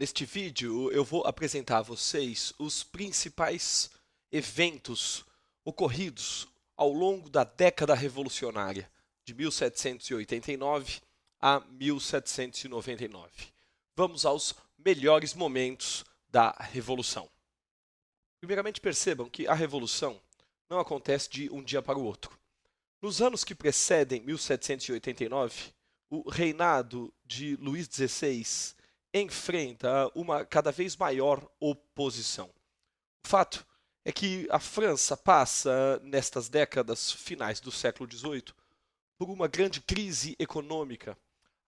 Neste vídeo, eu vou apresentar a vocês os principais eventos ocorridos ao longo da década revolucionária, de 1789 a 1799. Vamos aos melhores momentos da Revolução. Primeiramente, percebam que a Revolução não acontece de um dia para o outro. Nos anos que precedem 1789, o reinado de Luís XVI enfrenta uma cada vez maior oposição. O fato é que a França passa, nestas décadas finais do século XVIII, por uma grande crise econômica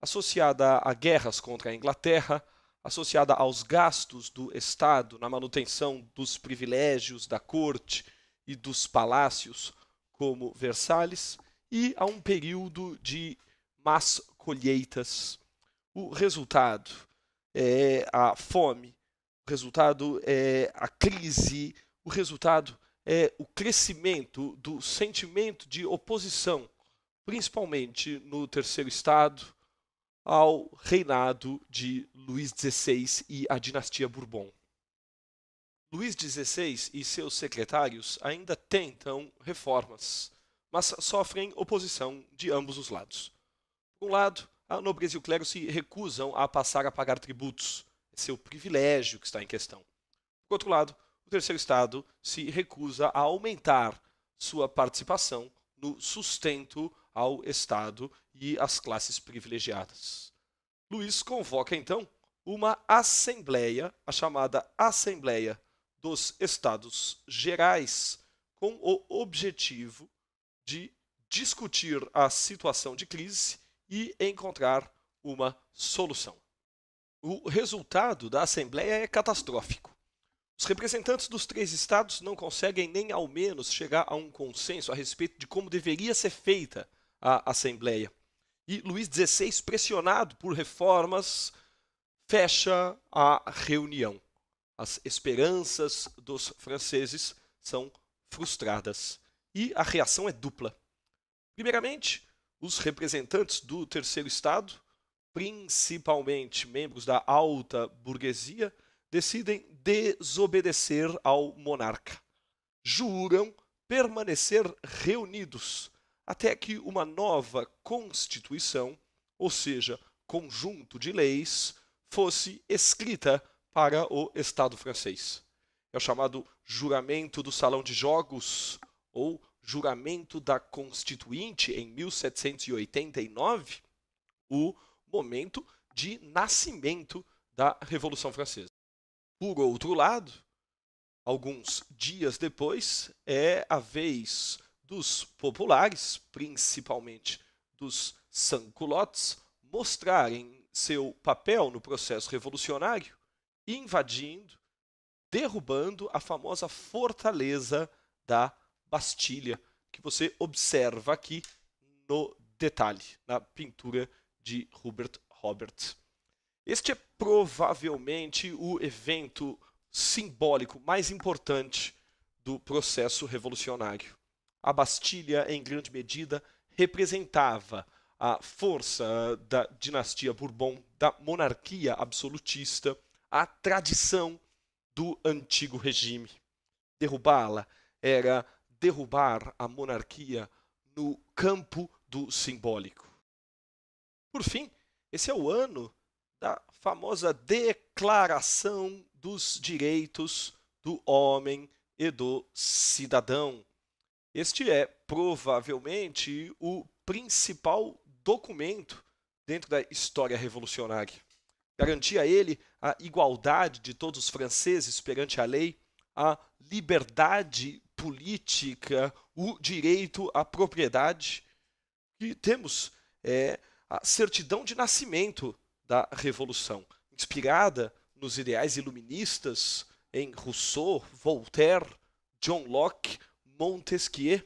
associada a guerras contra a Inglaterra, associada aos gastos do Estado na manutenção dos privilégios da corte e dos palácios, como Versalhes, e a um período de más colheitas. O resultado é a fome, o resultado é a crise, o resultado é o crescimento do sentimento de oposição, principalmente no Terceiro Estado, ao reinado de Luís XVI e a dinastia Bourbon. Luís XVI e seus secretários ainda tentam reformas, mas sofrem oposição de ambos os lados. Por um lado, a nobreza e o clero se recusam a passar a pagar tributos. É seu privilégio que está em questão. Por outro lado, o Terceiro Estado se recusa a aumentar sua participação no sustento ao Estado e às classes privilegiadas. Luís convoca, então, uma assembleia, a chamada Assembleia dos Estados Gerais, com o objetivo de discutir a situação de crise e encontrar uma solução. O resultado da Assembleia é catastrófico. Os representantes dos três estados não conseguem nem ao menos chegar a um consenso a respeito de como deveria ser feita a Assembleia. E Luís XVI, pressionado por reformas, fecha a reunião. As esperanças dos franceses são frustradas e a reação é dupla. Primeiramente, os representantes do Terceiro Estado, principalmente membros da alta burguesia, decidem desobedecer ao monarca. Juram permanecer reunidos até que uma nova Constituição, ou seja, conjunto de leis, fosse escrita para o Estado francês. É o chamado Juramento do Salão de Jogos, ou Juramento da Constituinte, em 1789, o momento de nascimento da Revolução Francesa. Por outro lado, alguns dias depois, é a vez dos populares, principalmente dos sans-culottes, mostrarem seu papel no processo revolucionário, invadindo, derrubando a famosa fortaleza da Bastilha, que você observa aqui no detalhe, na pintura de Hubert Robert. Este é provavelmente o evento simbólico mais importante do processo revolucionário. A Bastilha, em grande medida, representava a força da dinastia Bourbon, da monarquia absolutista, a tradição do antigo regime. Derrubá-la era derrubar a monarquia no campo do simbólico. Por fim, esse é o ano da famosa Declaração dos Direitos do Homem e do Cidadão. Este é provavelmente o principal documento dentro da história revolucionária. Garantia a ele a igualdade de todos os franceses perante a lei, a liberdade política, o direito à propriedade. E temos a certidão de nascimento da Revolução, inspirada nos ideais iluministas em Rousseau, Voltaire, John Locke, Montesquieu.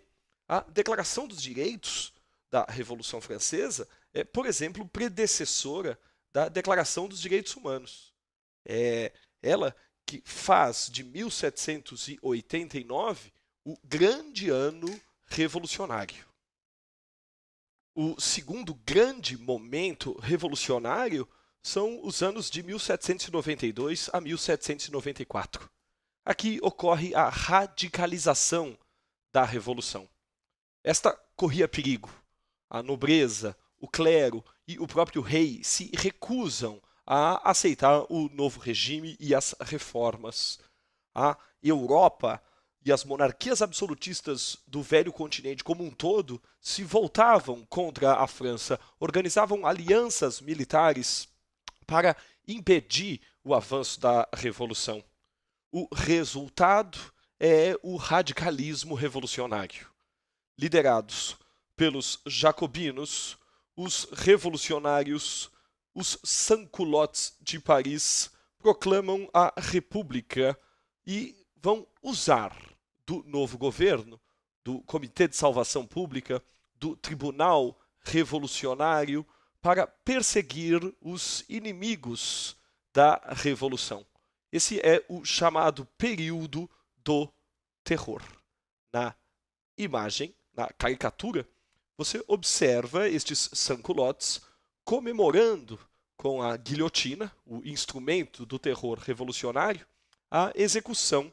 A Declaração dos Direitos da Revolução Francesa é, por exemplo, predecessora da Declaração dos Direitos Humanos. É ela que faz de 1789 o grande ano revolucionário. O segundo grande momento revolucionário são os anos de 1792 a 1794. Aqui ocorre a radicalização da Revolução. Esta corria perigo. A nobreza, o clero e o próprio rei se recusam a aceitar o novo regime e as reformas. A Europa e as monarquias absolutistas do velho continente como um todo se voltavam contra a França, organizavam alianças militares para impedir o avanço da Revolução. O resultado é o radicalismo revolucionário. Liderados pelos jacobinos, os revolucionários, os sans-culottes de Paris, proclamam a República e vão usar do novo governo, do Comitê de Salvação Pública, do Tribunal Revolucionário, para perseguir os inimigos da Revolução. Esse é o chamado período do terror. Na imagem, na caricatura, você observa estes sans-culottes comemorando com a guilhotina, o instrumento do terror revolucionário, a execução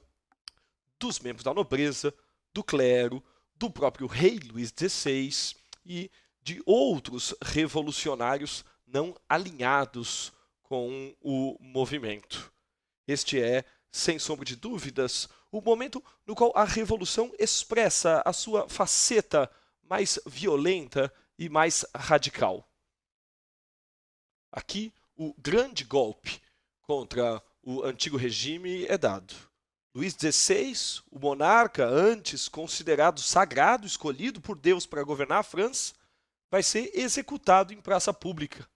dos membros da nobreza, do clero, do próprio rei Luís XVI e de outros revolucionários não alinhados com o movimento. Este é, sem sombra de dúvidas, o momento no qual a Revolução expressa a sua faceta mais violenta e mais radical. Aqui, o grande golpe contra o antigo regime é dado. Luís XVI, o monarca antes considerado sagrado, escolhido por Deus para governar a França, vai ser executado em praça pública,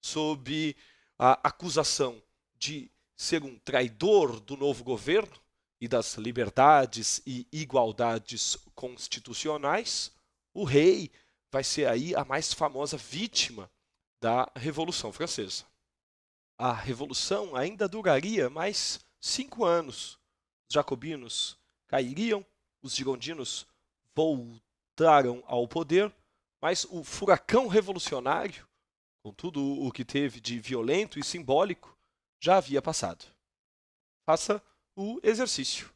sob a acusação de ser um traidor do novo governo e das liberdades e igualdades constitucionais. O rei vai ser aí a mais famosa vítima da Revolução Francesa. A Revolução ainda duraria mais 5 anos. Os jacobinos cairiam, os girondinos voltaram ao poder, mas o furacão revolucionário, com tudo o que teve de violento e simbólico, já havia passado. Faça o exercício.